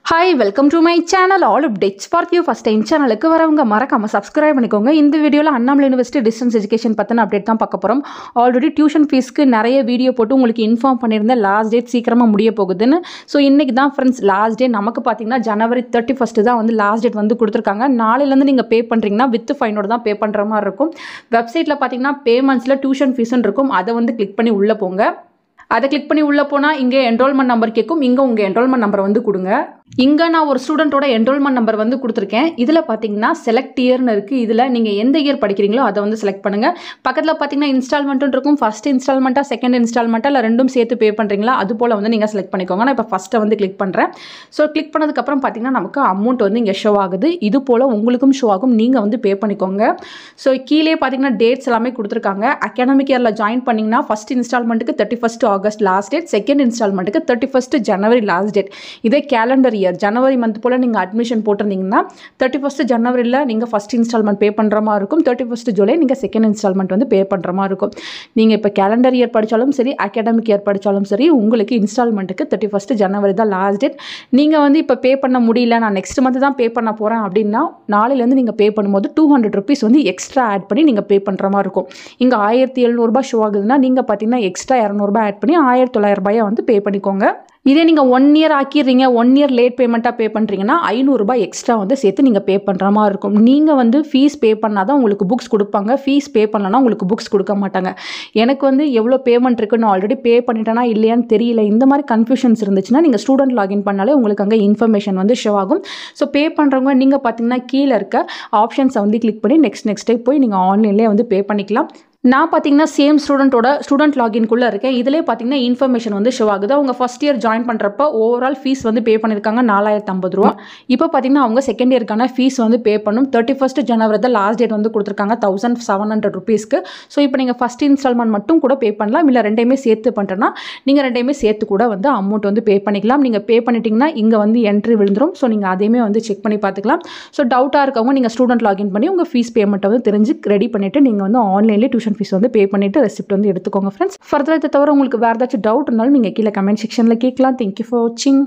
Hi, welcome to my channel. All updates for you. First time channel க்கு வரவங்க மறக்காம subscribe பண்ணிக்கோங்க. இந்த வீடியோல அண்ணாமலை யுனிவர்சிட்டி டிஸ்டன்ஸ் எஜுகேஷன் பத்தின அப்டேட் தான் பார்க்க போறோம். ஆல்ரெடி டியூஷன் ஃபீஸ்க்கு நிறைய வீடியோ போட்டு உங்களுக்கு இன்ஃபார்ம் பண்ணியிருந்தேன். லாஸ்ட் டேட் சீக்கிரமா முடிய போகுதுன்னு. ஸோ இன்னைக்கு தான் ஃப்ரெண்ட்ஸ் லாஸ்ட் டே. நமக்கு பார்த்தீங்கன்னா ஜனவரி 31 தான் வந்து லாஸ்ட் டேட் வந்து கொடுத்துருக்காங்க. நாளையிலேருந்து நீங்கள் பே பண்ணுறீங்கன்னா வித் ஃபைனோட தான் பே பண்ணுற மாதிரி இருக்கும். வெப்சைட்டில் பார்த்தீங்கன்னா பேமெண்ட்ஸில் டியூஷன் ஃபீஸ்ன்னு இருக்கும். அதை வந்து கிளிக் பண்ணி உள்ளே போங்க. அதை கிளிக் பண்ணி உள்ளே போனால் இங்கே என்ரோல்மெண்ட் நம்பர் கேட்கும். இங்கே உங்கள் என்ரோல்மெண்ட் நம்பரை வந்து கொடுங்க. இங்கே நான் ஒரு ஸ்டூடெண்ட்டோட என்ரோல்மெண்ட் நம்பர் வந்து கொடுத்துருக்கேன். இதில் பார்த்தீங்கன்னா செலக்ட் இயர்னு இருக்குது. இதில் நீங்கள் எந்த இயர் படிக்கிறீங்களோ அதை வந்து செலக்ட் பண்ணுங்கள். பக்கத்தில் பார்த்தீங்கன்னா இன்ஸ்டால்மெண்ட்டும் இருக்கும். ஃபஸ்ட் இன்ஸ்டால்மெண்ட்டாக செகண்ட் இன்ஸ்டால்மெண்ட்டாக இல்லை ரெண்டும் சேர்த்து பே பண்ணுறீங்களா அது போல் வந்து நீங்கள் செலக்ட் பண்ணிக்கோங்க. நான் இப்போ ஃபஸ்ட்டை வந்து கிளிக் பண்ணுறேன். ஸோ கிளிக் பண்ணதுக்கப்புறம் பார்த்தீங்கன்னா நமக்கு அமௌண்ட் வந்து இங்கே ஷோ ஆகுது. இது போல் உங்களுக்கும் ஷோ ஆகும். நீங்கள் வந்து பே பண்ணிக்கோங்க. ஸோ கீழே பார்த்தீங்கன்னா டேட்ஸ் எல்லாமே கொடுத்துருக்காங்க. அகாடமிக் இயரில் ஜாயின் பண்ணிங்கன்னா ஃபஸ்ட் இன்ஸ்டால்மெண்ட்டுக்கு 31 ஆகஸ்ட் லாஸ்ட் டேட், செகண்ட் இன்ஸ்டால்மெண்ட்டுக்கு 31 ஜனவரி லாஸ்ட் டேட். இதே கேலண்டர் இயர் ஜனவரி மந்த் போல் நீங்கள் அட்மிஷன் போட்டிருந்தீங்கன்னா 31 ஜனவரியில் நீங்கள் ஃபஸ்ட் இன்ஸ்டால்மெண்ட் பே பண்ணுற மாதிரி இருக்கும். 31 ஜூலை நீங்கள் செகண்ட் இன்ஸ்டால்மெண்ட் வந்து பே பண்ணுற மாதிரி இருக்கும். நீங்கள் இப்போ கேலண்டர் இயர் படித்தாலும் சரி, அகாடமிக் இயர் படித்தாலும் சரி, உங்களுக்கு இன்ஸ்டால்மெண்ட்டுக்கு 31 ஜனவரி தான் லாஸ்ட் டேட். நீங்கள் வந்து இப்போ பே பண்ண முடியல, நான் நெக்ஸ்ட் மந்த் தான் பே பண்ண போகிறேன் அப்படின்னா நாளையிலேருந்து நீங்கள் பே பண்ணும்போது 200 rupees வந்து எக்ஸ்ட்ரா ஆட் பண்ணி நீங்கள் பே பண்ணுற மாதிரி இருக்கும். இங்கே 1700 ஷோ ஆகுதுன்னா நீங்கள் பார்த்தீங்கன்னா எக்ஸ்ட்ரா 200 ஆட் பண்ணி 1900 வந்து பே பண்ணிக்கோங்க. இதே நீங்கள் 1 year ஆக்கிடுறீங்க, 1 year லேட் பேமெண்ட்டாக பே பண்ணுறீங்கன்னா 500 எக்ஸ்ட்ரா வந்து சேர்த்து நீங்கள் பே பண்ணுற மாதிரி இருக்கும். நீங்கள் வந்து ஃபீஸ் பே பண்ணால் தான் உங்களுக்கு புக்ஸ் கொடுப்பாங்க. ஃபீஸ் பே பண்ணலன்னா உங்களுக்கு புக்ஸ் கொடுக்க மாட்டாங்க. எனக்கு வந்து எவ்வளோ பேமெண்ட் இருக்குன்னு ஆல்ரெடி பே பண்ணிட்டேனா இல்லையான்னு தெரியல. இந்த மாதிரி கன்ஃபியூஷன்ஸ் இருந்துச்சுன்னா நீங்கள் ஸ்டூடெண்ட் லாகின் பண்ணாலே உங்களுக்கு அங்கே இன்ஃபர்மேஷன் வந்து ஷோ ஆகும். ஸோ பே பண்ணுறவங்க நீங்கள் பார்த்தீங்கன்னா கீழே இருக்க ஆப்ஷன்ஸை வந்து கிளிக் பண்ணி நெக்ஸ்ட் போய் நீங்கள் ஆன்லைன்லேயே வந்து பே பண்ணிக்கலாம். நான் பார்த்தீங்கன்னா சேம் ஸ்டூடெண்ட் லாகின்குள்ளே இருக்கேன். இதிலே பார்த்தீங்கன்னா இன்ஃபர்மேஷன் வந்து ஷோ ஆகுது. அவங்க ஃபஸ்ட் இயர் ஜாயின் பண்ணுறப்ப ஓவரால் ஃபீஸ் வந்து பே பண்ணியிருக்காங்க 4050 ரூபா. இப்போ பார்த்தீங்கன்னா அவங்க செகண்ட் இயருக்கான ஃபீஸ் வந்து பே பண்ணும். 31 ஜனவரி தான் லாஸ்ட் டேட் வந்து கொடுத்துருக்காங்க 1700 rupeesக்கு. ஸோ இப்போ நீங்கள் ஃபஸ்ட் இன்ஸ்டால்மெண்ட் மட்டும் கூட பே பண்ணலாம். இல்லை ரெண்டையுமே சேர்த்து பண்ணுறேன்னா நீங்கள் ரெண்டையுமே சேர்த்து கூட வந்து அமௌண்ட் வந்து பே பண்ணிக்கலாம். நீங்கள் பே பண்ணிட்டீங்கன்னா இங்கே வந்து என்ட்ரி விழுந்துடும். ஸோ நீங்கள் அதையுமே வந்து செக் பண்ணி பார்த்துக்கலாம். ஸோ டவுட்டாக இருக்கவங்க நீங்கள் ஸ்டூடெண்ட் லாகின் பண்ணி உங்கள் ஃபீஸ் பேமெண்ட்டை வந்து தெரிஞ்சு ரெடி பண்ணிவிட்டு நீங்கள் வந்து ஆன்லைன்லேயே டியூஷன் ஃபீஸ் வந்து பே பண்ணிட்டு ரெசிப்ட் வந்து எடுத்துக்கோங்க ஃப்ரெண்ட்ஸ். ஃபர்தர் இதை தவிர உங்களுக்கு வேறு ஏதாச்சும் டவுட் இருந்தாலும் நீங்கள் கீழே கமெண்ட் செக்ஷனில் கேட்கலாம். தேங்க்யூ ஃபார் வாட்சிங்.